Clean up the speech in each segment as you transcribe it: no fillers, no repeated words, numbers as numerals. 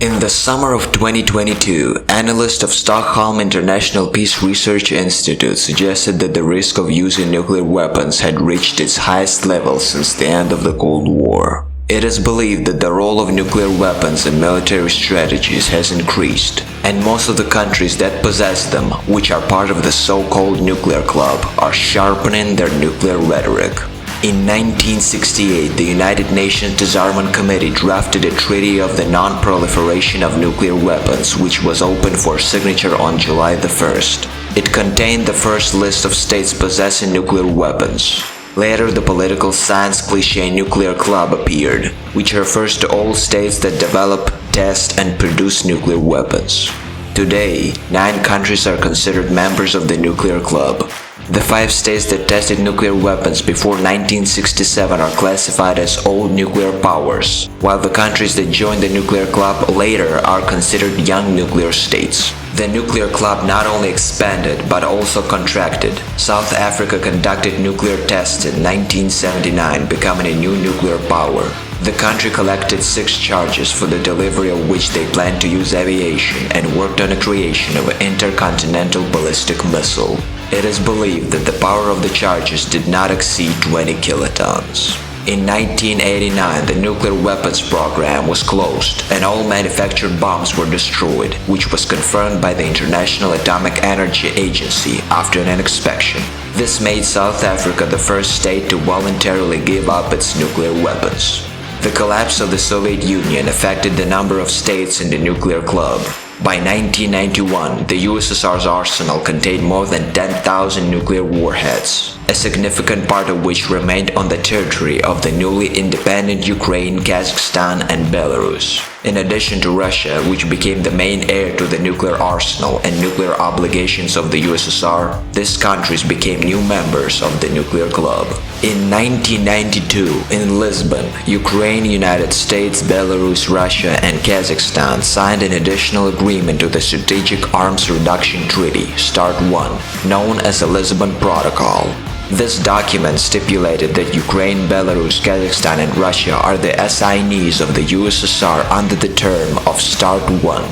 In the summer of 2022, analysts of Stockholm International Peace Research Institute suggested that the risk of using nuclear weapons had reached its highest level since the end of the Cold War. It is believed that the role of nuclear weapons in military strategies has increased, and most of the countries that possess them, which are part of the so-called Nuclear Club, are sharpening their nuclear rhetoric. In 1968, the United Nations Disarmament Committee drafted a Treaty of the Non-Proliferation of Nuclear Weapons, which was opened for signature on July the 1st. It contained the first list of states possessing nuclear weapons. Later, the political science cliché Nuclear Club appeared, which refers to all states that develop, test, and produce nuclear weapons. Today, 9 countries are considered members of the Nuclear Club. The 5 states that tested nuclear weapons before 1967 are classified as old nuclear powers, while the countries that joined the Nuclear Club later are considered young nuclear states. The Nuclear Club not only expanded but also contracted. South Africa conducted nuclear tests in 1979, becoming a new nuclear power. The country collected 6 charges for the delivery of which they planned to use aviation and worked on the creation of an intercontinental ballistic missile. It is believed that the power of the charges did not exceed 20 kilotons. In 1989, the nuclear weapons program was closed and all manufactured bombs were destroyed, which was confirmed by the International Atomic Energy Agency after an inspection. This made South Africa the first state to voluntarily give up its nuclear weapons. The collapse of the Soviet Union affected the number of states in the Nuclear Club. By 1991, the USSR's arsenal contained more than 10,000 nuclear warheads, a significant part of which remained on the territory of the newly independent Ukraine, Kazakhstan, and Belarus. In addition to Russia, which became the main heir to the nuclear arsenal and nuclear obligations of the USSR, these countries became new members of the Nuclear Club. In 1992, in Lisbon, Ukraine, United States, Belarus, Russia, and Kazakhstan signed an additional agreement to the Strategic Arms Reduction Treaty, START 1, known as the Lisbon Protocol. This document stipulated that Ukraine, Belarus, Kazakhstan, and Russia are the assignees of the USSR under the term of START 1.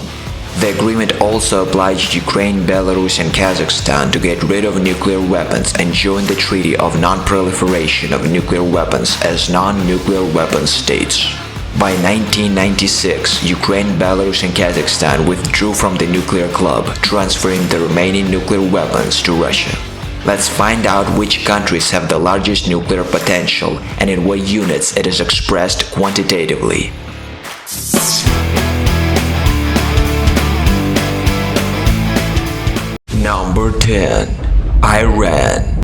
The agreement also obliged Ukraine, Belarus, and Kazakhstan to get rid of nuclear weapons and join the Treaty of Non-Proliferation of Nuclear Weapons as non-nuclear weapon states. By 1996, Ukraine, Belarus, and Kazakhstan withdrew from the Nuclear Club, transferring the remaining nuclear weapons to Russia. Let's find out which countries have the largest nuclear potential and in what units it is expressed quantitatively. Number 10. Iran.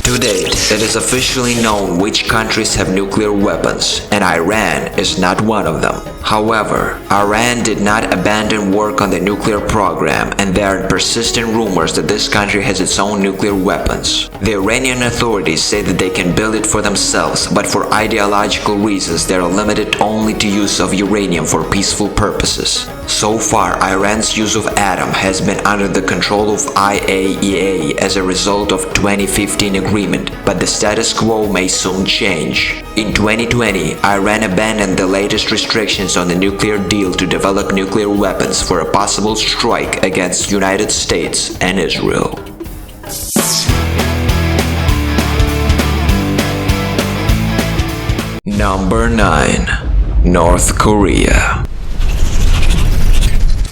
To date, it is officially known which countries have nuclear weapons, and Iran is not one of them. However, Iran did not abandon work on the nuclear program, and there are persistent rumors that this country has its own nuclear weapons. The Iranian authorities say that they can build it for themselves, but for ideological reasons they are limited only to use of uranium for peaceful purposes. So far, Iran's use of atom has been under the control of IAEA as a result of 2015 agreement, but the status quo may soon change. In 2020, Iran abandoned the latest restrictions on the nuclear deal to develop nuclear weapons for a possible strike against United States and Israel. Number 9. North Korea.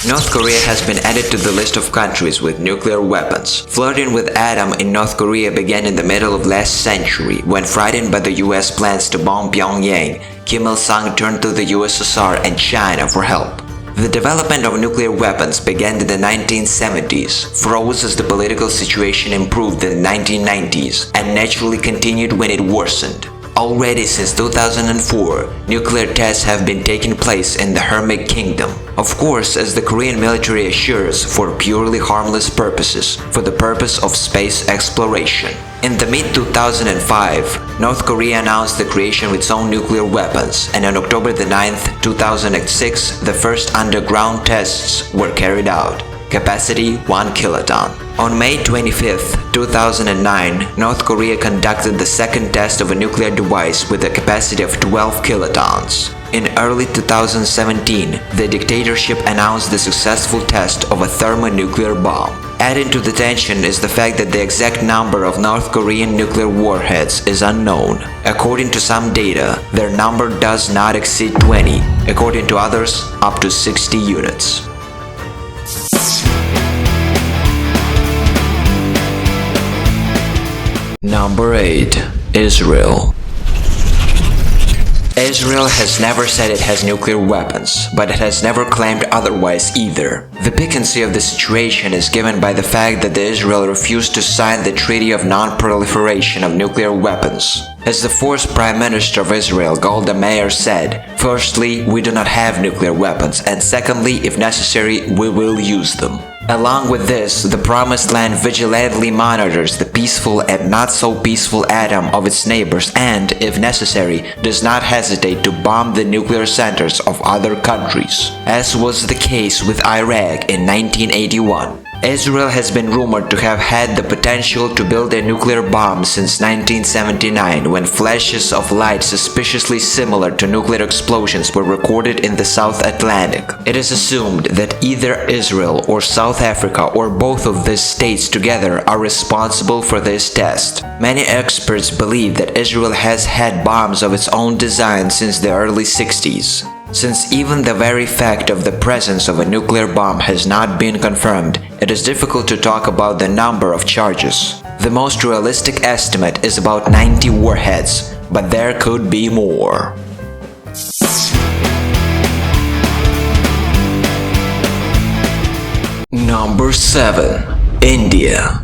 North Korea has been added to the list of countries with nuclear weapons. Flirting with atom in North Korea began in the middle of last century, when frightened by the US plans to bomb Pyongyang, Kim Il-sung turned to the USSR and China for help. The development of nuclear weapons began in the 1970s, froze as the political situation improved in the 1990s, and naturally continued when it worsened. Already since 2004, nuclear tests have been taking place in the Hermit Kingdom. Of course, as the Korean military assures, for purely harmless purposes, for the purpose of space exploration. In the mid-2005, North Korea announced the creation of its own nuclear weapons, and on October 9, 2006, the first underground tests were carried out. Capacity 1 kiloton. On May 25, 2009, North Korea conducted the second test of a nuclear device with a capacity of 12 kilotons. In early 2017, the dictatorship announced the successful test of a thermonuclear bomb. Adding to the tension is the fact that the exact number of North Korean nuclear warheads is unknown. According to some data, their number does not exceed 20, according to others, up to 60 units. Number 8. Israel. Israel has never said it has nuclear weapons, but it has never claimed otherwise either. The piquancy of the situation is given by the fact that Israel refused to sign the Treaty of Non-Proliferation of Nuclear Weapons. As the fourth Prime Minister of Israel, Golda Meir, said, "Firstly, we do not have nuclear weapons, and secondly, if necessary, we will use them." Along with this, the Promised Land vigilantly monitors the peaceful and not-so-peaceful atom of its neighbors and, if necessary, does not hesitate to bomb the nuclear centers of other countries, as was the case with Iraq in 1981. Israel has been rumored to have had the potential to build a nuclear bomb since 1979, when flashes of light suspiciously similar to nuclear explosions were recorded in the South Atlantic. It is assumed that either Israel or South Africa or both of these states together are responsible for this test. Many experts believe that Israel has had bombs of its own design since the early 60s. Since even the very fact of the presence of a nuclear bomb has not been confirmed, it is difficult to talk about the number of charges. The most realistic estimate is about 90 warheads, but there could be more. Number 7. India.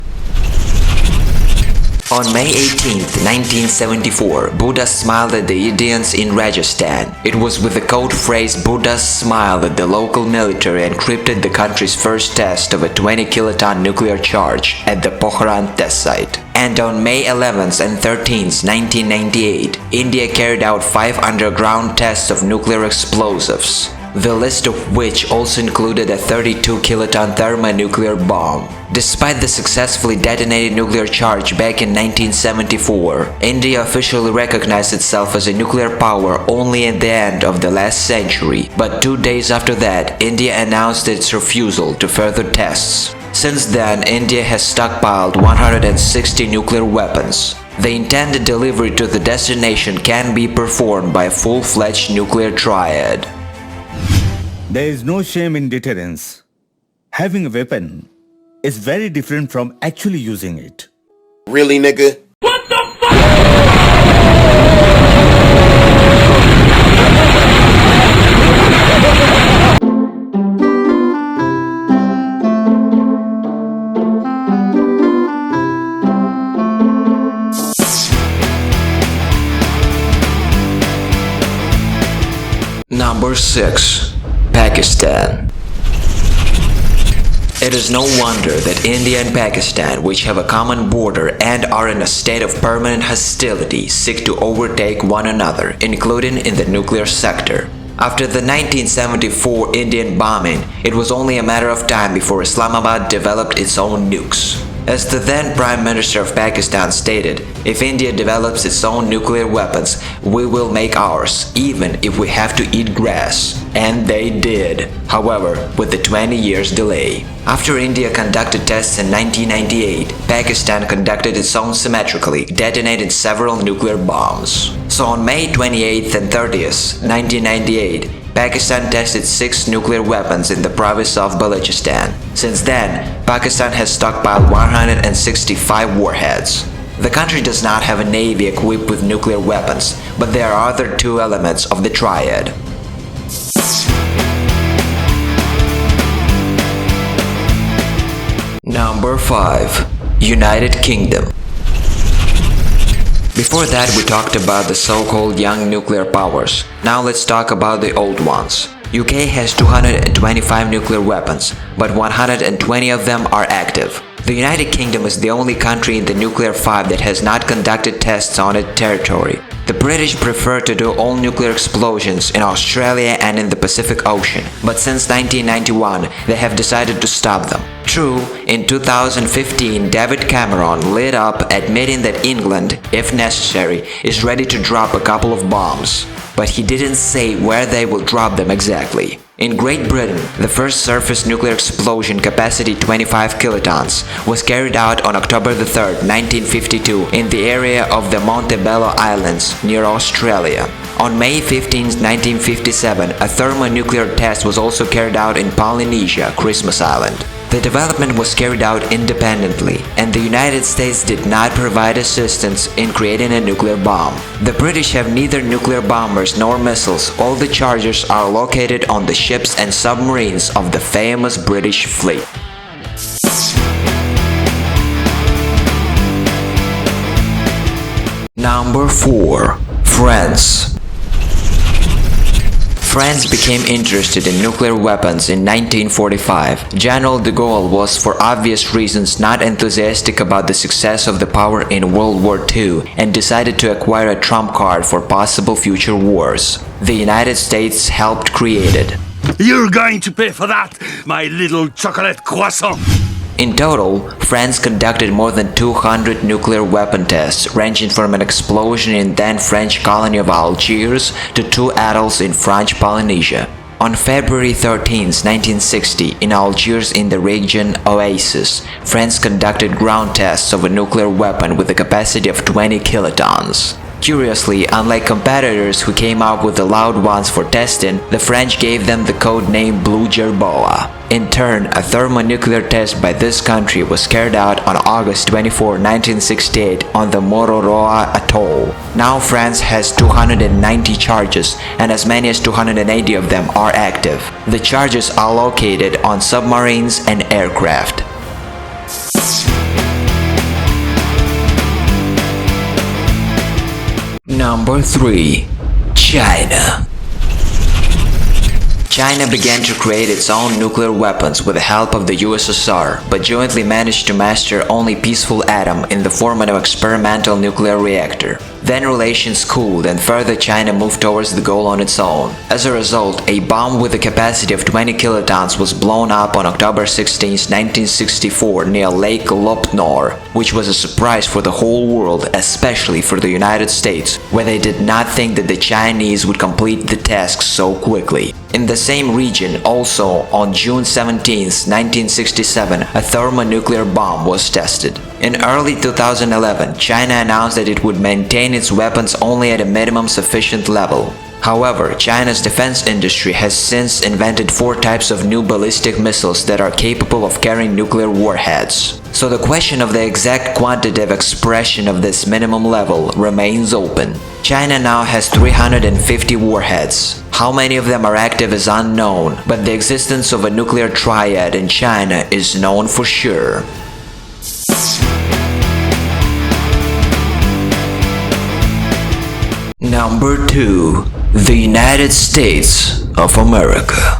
On May 18, 1974, Buddha smiled at the Indians in Rajasthan. It was with the code phrase "Buddha's smile" that the local military encrypted the country's first test of a 20-kiloton nuclear charge at the Pokhran test site. And on May 11th and 13th, 1998, India carried out 5 underground tests of nuclear explosives, the list of which also included a 32-kiloton thermonuclear bomb. Despite the successfully detonated nuclear charge back in 1974, India officially recognized itself as a nuclear power only at the end of the last century, but 2 days after that, India announced its refusal to further tests. Since then, India has stockpiled 160 nuclear weapons. The intended delivery to the destination can be performed by a full-fledged nuclear triad. There is no shame in deterrence. Having a weapon is very different from actually using it. Really, nigga? What the fuck? Number 6. Pakistan. It is no wonder that India and Pakistan, which have a common border and are in a state of permanent hostility, seek to overtake one another, including in the nuclear sector. After the 1974 Indian bombing, it was only a matter of time before Islamabad developed its own nukes. As the then Prime Minister of Pakistan stated, if India develops its own nuclear weapons, we will make ours, even if we have to eat grass. And they did, however, with a 20 years delay. After India conducted tests in 1998, Pakistan conducted its own symmetrically, detonating several nuclear bombs. So on May 28th and 30th, 1998, Pakistan tested 6 nuclear weapons in the province of Balochistan. Since then, Pakistan has stockpiled 165 warheads. The country does not have a navy equipped with nuclear weapons, but there are other 2 elements of the triad. Number 5. United Kingdom. Before that, we talked about the so-called young nuclear powers. Now let's talk about the old ones. UK has 225 nuclear weapons, but 120 of them are active. The United Kingdom is the only country in the nuclear five that has not conducted tests on its territory. The British prefer to do all nuclear explosions in Australia and in the Pacific Ocean, but since 1991 they have decided to stop them. True, in 2015, David Cameron lit up admitting that England, if necessary, is ready to drop a couple of bombs, but he didn't say where they will drop them exactly. In Great Britain, the first surface nuclear explosion, capacity 25 kilotons, was carried out on October 3, 1952 in the area of the Montebello Islands near Australia. On May 15, 1957, a thermonuclear test was also carried out in Polynesia, Christmas Island. The development was carried out independently, and the United States did not provide assistance in creating a nuclear bomb. The British have neither nuclear bombers nor missiles. All the charges are located on the ships and submarines of the famous British fleet. Number 4. France. France became interested in nuclear weapons in 1945. General de Gaulle was, for obvious reasons, not enthusiastic about the success of the power in World War II and decided to acquire a trump card for possible future wars. The United States helped create it. You're going to pay for that, my little chocolate croissant! In total, France conducted more than 200 nuclear weapon tests, ranging from an explosion in then French colony of Algiers to 2 atolls in French Polynesia. On February 13, 1960, in Algiers in the region Oasis, France conducted ground tests of a nuclear weapon with a capacity of 20 kilotons. Curiously, unlike competitors who came up with the loud ones for testing, the French gave them the code name Blue Jerboa. In turn, a thermonuclear test by this country was carried out on August 24, 1968 on the Mororoa Atoll. Now France has 290 charges, and as many as 280 of them are active. The charges are located on submarines and aircraft. Number 3. China. China began to create its own nuclear weapons with the help of the USSR, but jointly managed to master only peaceful atom in the form of an experimental nuclear reactor. Then relations cooled and further China moved towards the goal on its own. As a result, a bomb with a capacity of 20 kilotons was blown up on October 16, 1964 near Lake Lopnor, which was a surprise for the whole world, especially for the United States, where they did not think that the Chinese would complete the task so quickly. In the same region, also on June 17, 1967, a thermonuclear bomb was tested. In early 2011, China announced that it would maintain its weapons only at a minimum sufficient level. However, China's defense industry has since invented 4 types of new ballistic missiles that are capable of carrying nuclear warheads. So the question of the exact quantitative expression of this minimum level remains open. China now has 350 warheads. How many of them are active is unknown, but the existence of a nuclear triad in China is known for sure. Number 2. The United States of America.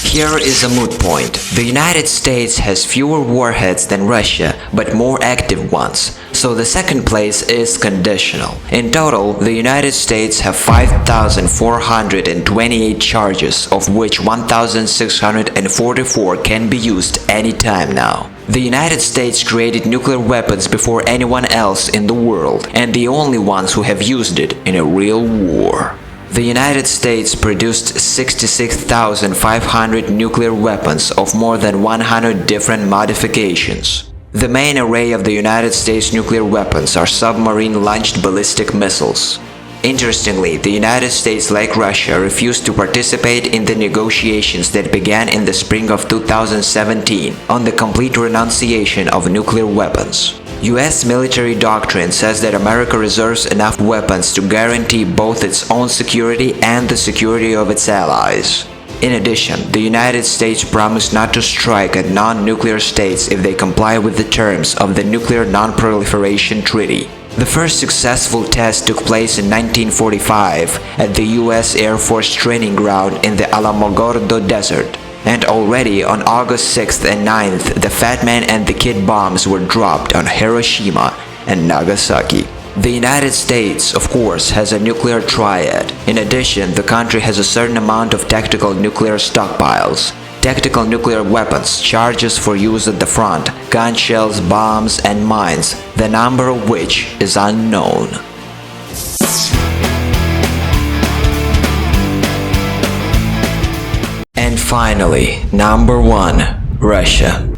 Here is a moot point. The United States has fewer warheads than Russia, but more active ones, so the second place is conditional. In total, the United States have 5,428 charges, of which 1,644 can be used anytime now. The United States created nuclear weapons before anyone else in the world, and the only ones who have used it in a real war. The United States produced 66,500 nuclear weapons of more than 100 different modifications. The main array of the United States nuclear weapons are submarine-launched ballistic missiles. Interestingly, the United States, like Russia, refused to participate in the negotiations that began in the spring of 2017 on the complete renunciation of nuclear weapons. US military doctrine says that America reserves enough weapons to guarantee both its own security and the security of its allies. In addition, the United States promised not to strike at non-nuclear states if they comply with the terms of the Nuclear Non-Proliferation Treaty. The first successful test took place in 1945 at the US Air Force Training Ground in the Alamogordo Desert. And already on August 6th and 9th, the Fat Man and the Kid bombs were dropped on Hiroshima and Nagasaki. The United States, of course, has a nuclear triad. In addition, the country has a certain amount of tactical nuclear stockpiles. Tactical nuclear weapons, charges for use at the front, gun shells, bombs, and mines, the number of which is unknown. And finally, number 1, Russia.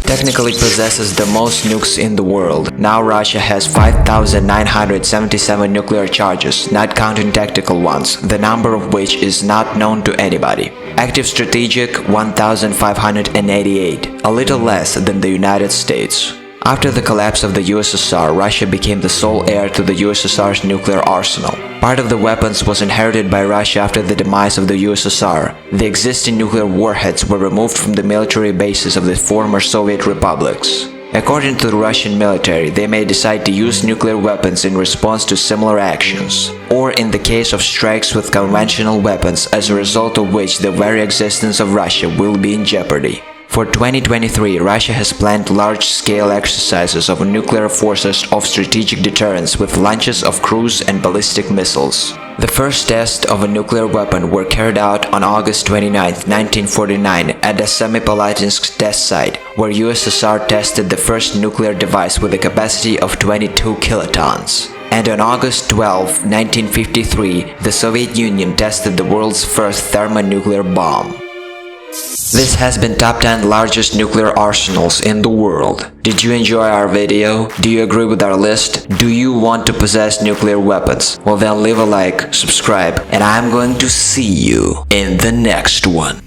Technically possesses the most nukes in the world. Now Russia has 5,977 nuclear charges, not counting tactical ones, the number of which is not known to anybody. Active strategic 1,588, a little less than the United States. After the collapse of the USSR, Russia became the sole heir to the USSR's nuclear arsenal. Part of the weapons was inherited by Russia after the demise of the USSR. The existing nuclear warheads were removed from the military bases of the former Soviet republics. According to the Russian military, they may decide to use nuclear weapons in response to similar actions, or in the case of strikes with conventional weapons, as a result of which the very existence of Russia will be in jeopardy. For 2023, Russia has planned large-scale exercises of nuclear forces of strategic deterrence with launches of cruise and ballistic missiles. The first tests of a nuclear weapon were carried out on August 29, 1949 at the Semipalatinsk test site, where USSR tested the first nuclear device with a capacity of 22 kilotons. And on August 12, 1953, the Soviet Union tested the world's first thermonuclear bomb. This has been top 10 largest nuclear arsenals in the world. Did you enjoy our video? Do you agree with our list? Do you want to possess nuclear weapons? Well then leave a like, subscribe, and I'm going to see you in the next one.